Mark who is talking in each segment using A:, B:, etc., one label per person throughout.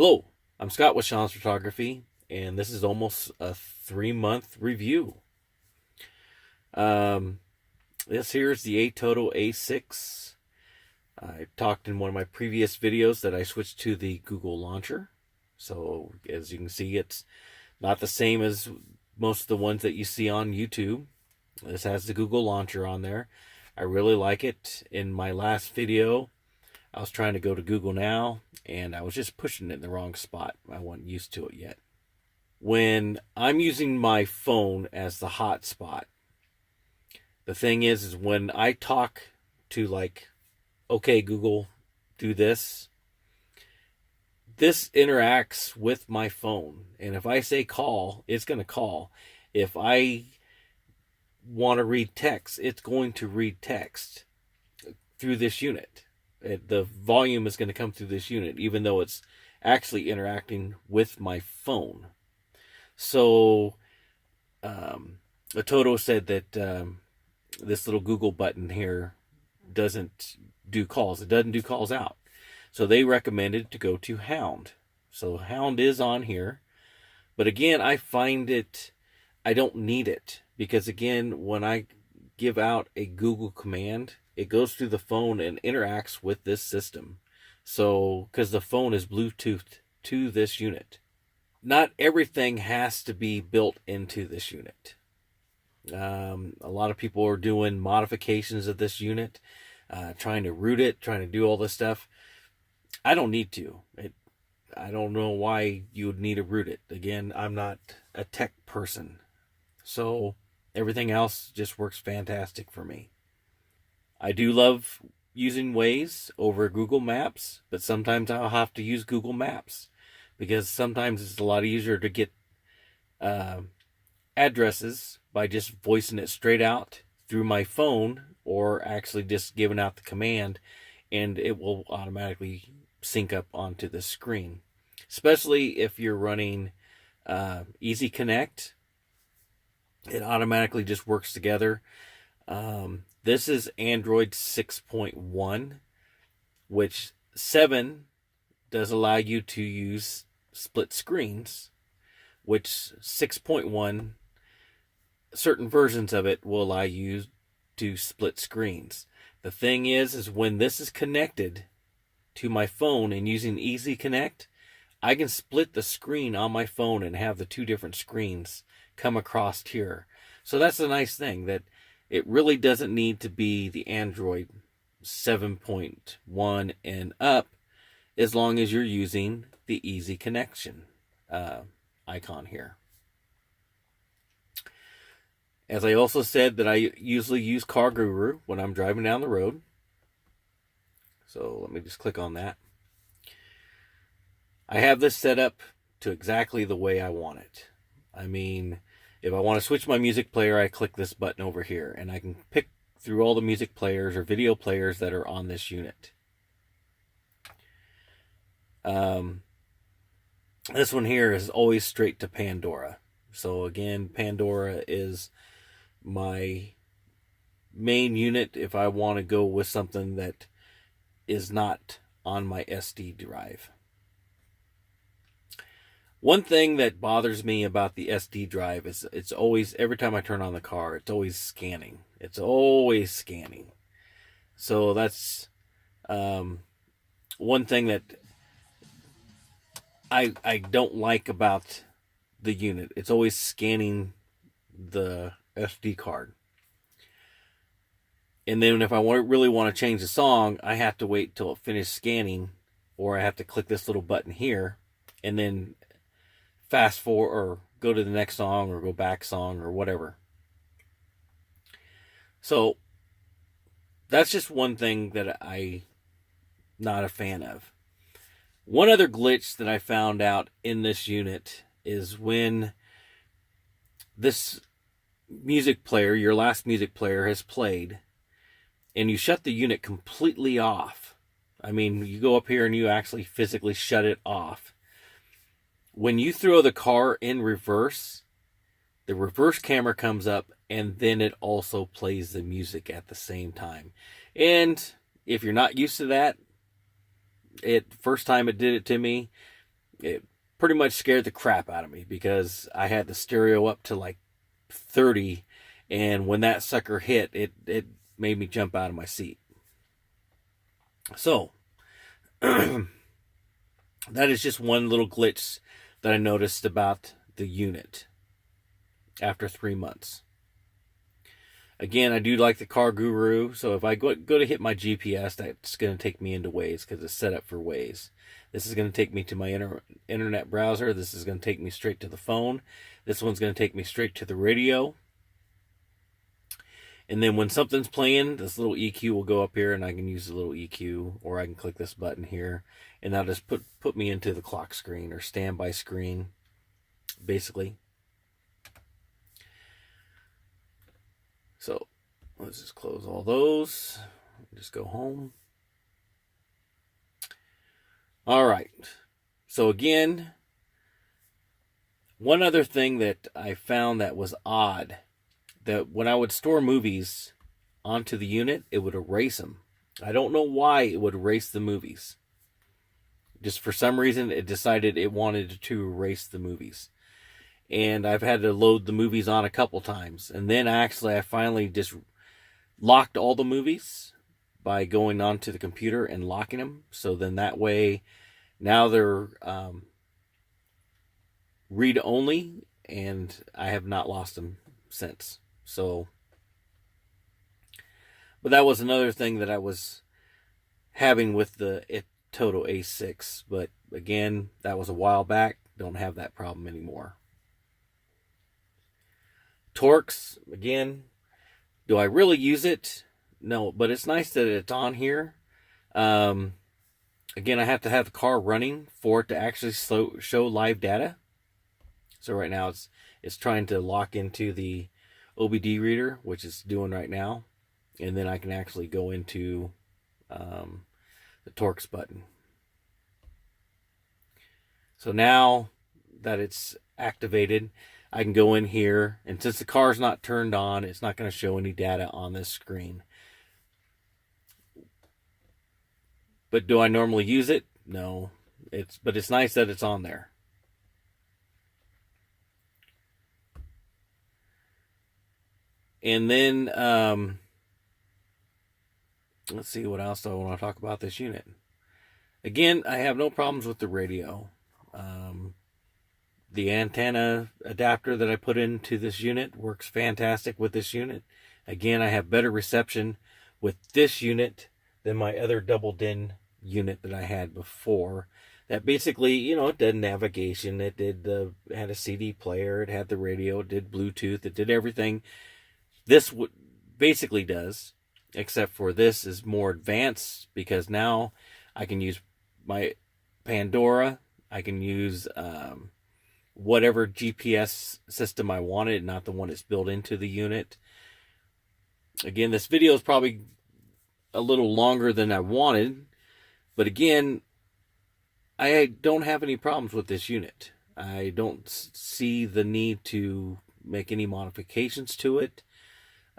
A: Hello, I'm Scott with Shoms Photography, and this is almost a 3-month review. This here is the Atoto A6. I talked in one of my previous videos that I switched to the Google launcher. So as you can see, it's not the same as most of the ones that you see on YouTube. This has the Google launcher on there. I really like it. In my last video, I was trying to go to Google Now, and I was just pushing it in the wrong spot. I wasn't used to it yet. When I'm using my phone as the hotspot, the thing is when I talk to okay, Google, do this, this interacts with my phone. And if I say call, it's going to call. If I want to read text, it's going to read text through this unit. The volume is going to come through this unit, even though it's actually interacting with my phone. So, Atoto said that this little Google button here doesn't do calls. It doesn't do calls out. So they recommended to go to Hound. So Hound is on here. But again, I find I don't need it. Because again, when I give out a Google command, it goes through the phone and interacts with this system. So, because the phone is Bluetoothed to this unit. Not everything has to be built into this unit. A lot of people are doing modifications of this unit, trying to root it, trying to do all this stuff. I don't need to. I don't know why you would need to root it. Again, I'm not a tech person. So, everything else just works fantastic for me. I do love using Waze over Google Maps, but sometimes I'll have to use Google Maps because sometimes it's a lot easier to get addresses by just voicing it straight out through my phone or actually just giving out the command, and it will automatically sync up onto the screen. Especially if you're running Easy Connect, it automatically just works together. This is Android 6.1, which 7 does allow you to use split screens, which 6.1, certain versions of it will allow you to split screens. The thing is when this is connected to my phone and using Easy Connect, I can split the screen on my phone and have the two different screens come across here. So that's the nice thing, that it really doesn't need to be the Android 7.1 and up as long as you're using the Easy Connection icon here. As I also said that I usually use Car Guru when I'm driving down the road. So let me just click on that. I have this set up to exactly the way I want it. I mean, if I want to switch my music player, I click this button over here, and I can pick through all the music players or video players that are on this unit. This one here is always straight to Pandora. So again, Pandora is my main unit if I want to go with something that is not on my SD drive. One thing that bothers me about the SD drive is it's always, every time I turn on the car, it's always scanning. It's always scanning. So that's one thing that I don't like about the unit. It's always scanning the SD card. And then if I really want to change the song, I have to wait till it finishes scanning, or I have to click this little button here and then fast forward or go to the next song or go back song or whatever. So that's just one thing that I'm not a fan of. One other glitch that I found out in this unit is when this music player, your last music player, has played and you shut the unit completely off. I mean, you go up here and you actually physically shut it off. When you throw the car in reverse, the reverse camera comes up and then it also plays the music at the same time. And if you're not used to that, first time it did it to me, it pretty much scared the crap out of me because I had the stereo up to like 30, and when that sucker hit, it made me jump out of my seat. So that is just one little glitch that I noticed about the unit after 3 months. Again, I do like the Car Guru, so if I go to hit my GPS, that's going to take me into Waze because it's set up for Waze. This is going to take me to my internet browser. This is going to take me straight to the phone. This one's going to take me straight to the radio. And then when something's playing, this little EQ will go up here, and I can use the little EQ, or I can click this button here, and that'll just put me into the clock screen or standby screen, basically. So let's just close all those. Just go home. All right. So again, one other thing that I found that was odd, that when I would store movies onto the unit, it would erase them. I don't know why it would erase the movies. Just for some reason, it decided it wanted to erase the movies. And I've had to load the movies on a couple times. And then actually I finally just locked all the movies by going onto the computer and locking them. So then that way, now they're read only, and I have not lost them since. So, but that was another thing that I was having with the Atoto A6. But again, that was a while back. Don't have that problem anymore. Torx, again, do I really use it? No, but it's nice that it's on here. Again, I have to have the car running for it to actually show live data. So right now it's trying to lock into the OBDII reader, which it's doing right now. And then I can actually go into the Torx button. So now that it's activated, I can go in here, and since the car's not turned on, it's not going to show any data on this screen. But do I normally use it? No. But it's nice that it's on there. And then, let's see, what else do I want to talk about this unit? Again, I have no problems with the radio. The antenna adapter that I put into this unit works fantastic with this unit. Again, I have better reception with this unit than my other double DIN unit that I had before. That basically, it did navigation, it had a CD player, it had the radio, it did Bluetooth, it did everything this basically does, except for this is more advanced because now I can use my Pandora, I can use whatever GPS system I wanted, not the one that's built into the unit. Again, this video is probably a little longer than I wanted, but again, I don't have any problems with this unit. I don't see the need to make any modifications to it.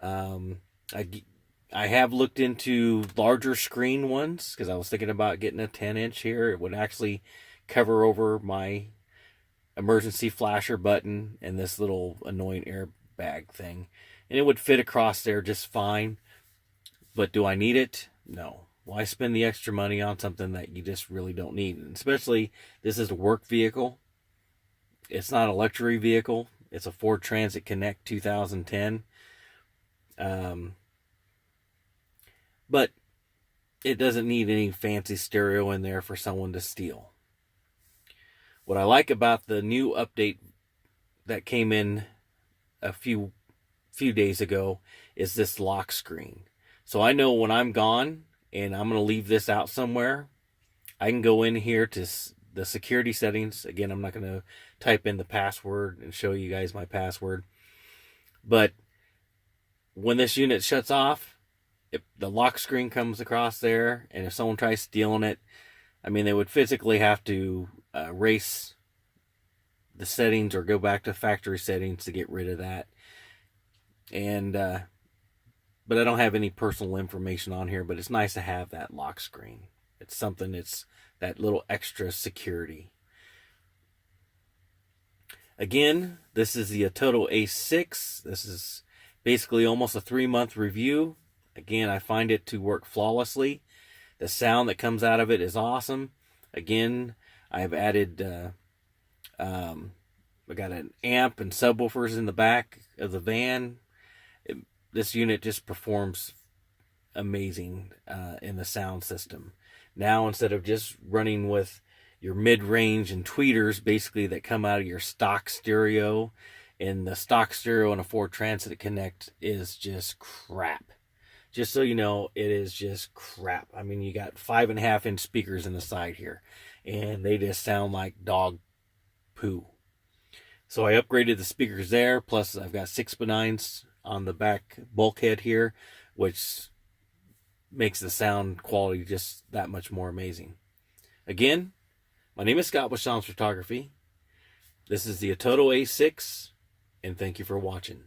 A: I have looked into larger screen ones because I was thinking about getting a 10-inch here. It would actually cover over my emergency flasher button and this little annoying airbag thing, and it would fit across there just fine. But do I need it? No. Why spend the extra money on something that you just really don't need? And especially, this is a work vehicle. It's not a luxury vehicle. It's a Ford Transit Connect 2010. But it doesn't need any fancy stereo in there for someone to steal. What I like about the new update that came in a few days ago is this lock screen. So I know when I'm gone and I'm going to leave this out somewhere, I can go in here to the security settings. Again, I'm not going to type in the password and show you guys my password. But when this unit shuts off, if the lock screen comes across there, and if someone tries stealing it, I mean, they would physically have to erase the settings or go back to factory settings to get rid of that. And but I don't have any personal information on here, but it's nice to have that lock screen. It's something, it's that little extra security. Again, this is the Atoto A6. This is basically almost a 3-month review. Again, I find it to work flawlessly. The sound that comes out of it is awesome. Again, I've added, I got an amp and subwoofers in the back of the van. This unit just performs amazing in the sound system. Now, instead of just running with your mid-range and tweeters, basically, that come out of your stock stereo, and the stock stereo in a Ford Transit Connect is just crap. Just so you know, it is just crap. I mean, you got 5.5-inch speakers in the side here, and they just sound like dog poo. So I upgraded the speakers there, plus I've got 6x9s on the back bulkhead here, which makes the sound quality just that much more amazing. Again, my name is Scott with Shoms Photography. This is the Atoto A6, and thank you for watching.